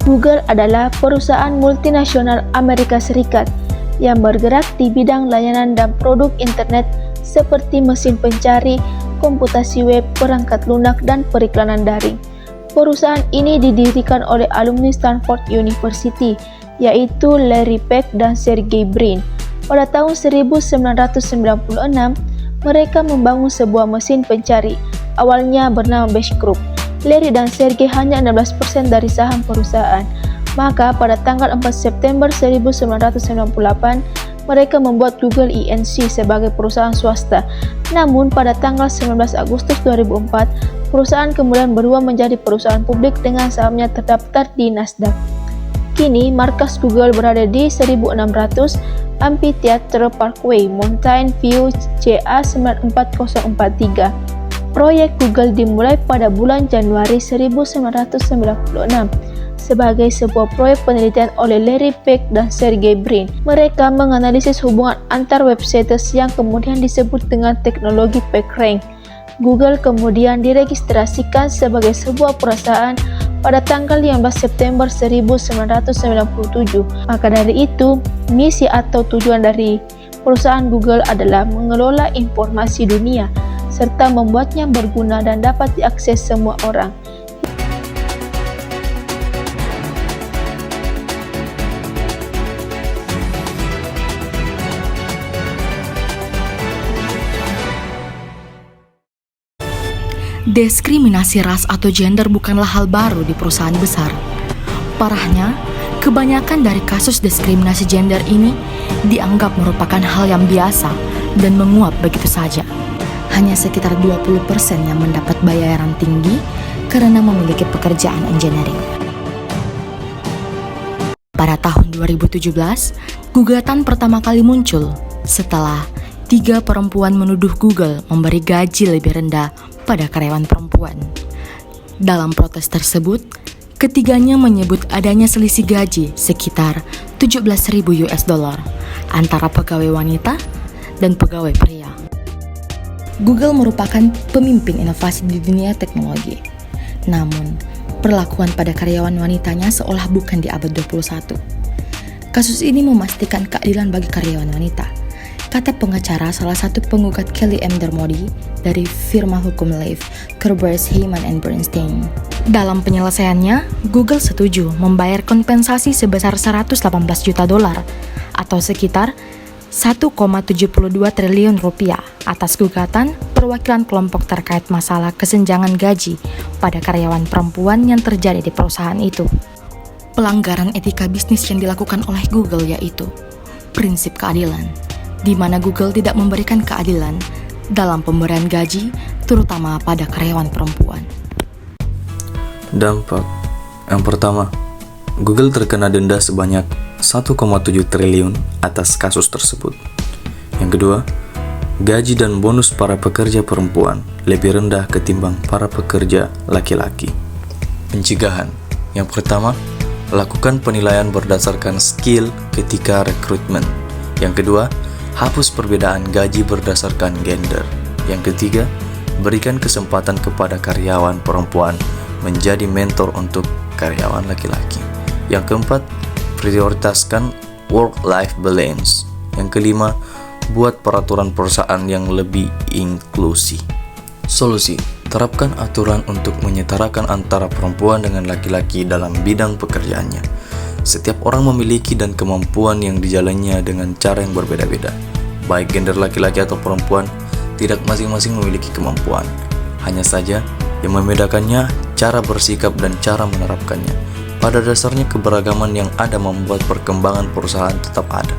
Google adalah perusahaan multinasional Amerika Serikat yang bergerak di bidang layanan dan produk internet seperti mesin pencari, komputasi web, perangkat lunak, dan periklanan daring. Perusahaan ini didirikan oleh alumni Stanford University, yaitu Larry Page dan Sergey Brin. Pada tahun 1996, mereka membangun sebuah mesin pencari, awalnya bernama Bash Group. Larry dan Sergey hanya 16% dari saham perusahaan. Maka pada tanggal 4 September 1998, mereka membuat Google Inc. sebagai perusahaan swasta. Namun pada tanggal 19 Agustus 2004, perusahaan kemudian berubah menjadi perusahaan publik dengan sahamnya terdaftar di Nasdaq. Kini markas Google berada di 1600 Amphitheatre Parkway, Mountain View, CA 94043. Proyek Google dimulai pada bulan Januari 1996 sebagai sebuah proyek penelitian oleh Larry Page dan Sergey Brin. Mereka menganalisis hubungan antar websites yang kemudian disebut dengan teknologi PageRank. Google kemudian diregistrasikan sebagai sebuah perusahaan pada tanggal 15 September 1997. Maka dari itu, misi atau tujuan dari perusahaan Google adalah mengelola informasi dunia serta membuatnya berguna dan dapat diakses semua orang. Diskriminasi ras atau gender bukanlah hal baru di perusahaan besar. Parahnya, kebanyakan dari kasus diskriminasi gender ini dianggap merupakan hal yang biasa dan menguap begitu saja. Hanya sekitar 20% yang mendapat bayaran tinggi karena memiliki pekerjaan engineering. Pada tahun 2017, gugatan pertama kali muncul setelah 3 perempuan menuduh Google memberi gaji lebih rendah pada karyawan perempuan. Dalam protes tersebut, ketiganya menyebut adanya selisih gaji sekitar $17.000 antara pegawai wanita dan pegawai pria. Google merupakan pemimpin inovasi di dunia teknologi. Namun, perlakuan pada karyawan wanitanya seolah bukan di abad 21. Kasus ini memastikan keadilan bagi karyawan wanita, kata pengacara salah satu penggugat Kelly M. Dermody dari firma hukum Leif, Kerbers, Heiman & Bernstein. Dalam penyelesaiannya, Google setuju membayar kompensasi sebesar $118 juta atau sekitar 1,72 triliun rupiah atas gugatan perwakilan kelompok terkait masalah kesenjangan gaji pada karyawan perempuan yang terjadi di perusahaan itu. Pelanggaran etika bisnis yang dilakukan oleh Google yaitu prinsip keadilan, di mana Google tidak memberikan keadilan dalam pemberian gaji, terutama pada karyawan perempuan. Dampak yang pertama, Google terkena denda sebanyak 1,7 triliun atas kasus tersebut. Yang kedua, gaji dan bonus para pekerja perempuan lebih rendah ketimbang para pekerja laki-laki. Pencegahan. Yang pertama, lakukan penilaian berdasarkan skill ketika rekrutmen. Yang kedua, hapus perbedaan gaji berdasarkan gender. Yang ketiga, berikan kesempatan kepada karyawan perempuan menjadi mentor untuk karyawan laki-laki. Yang keempat, prioritaskan work-life balance. Yang kelima, buat peraturan perusahaan yang lebih inklusi. Solusi, terapkan aturan untuk menyetarakan antara perempuan dengan laki-laki dalam bidang pekerjaannya. Setiap orang memiliki dan kemampuan yang dijalannya dengan cara yang berbeda-beda. Baik gender laki-laki atau perempuan, tidak masing-masing memiliki kemampuan. Hanya saja, yang membedakannya cara bersikap dan cara menerapkannya. Pada dasarnya keberagaman yang ada membuat perkembangan perusahaan tetap ada.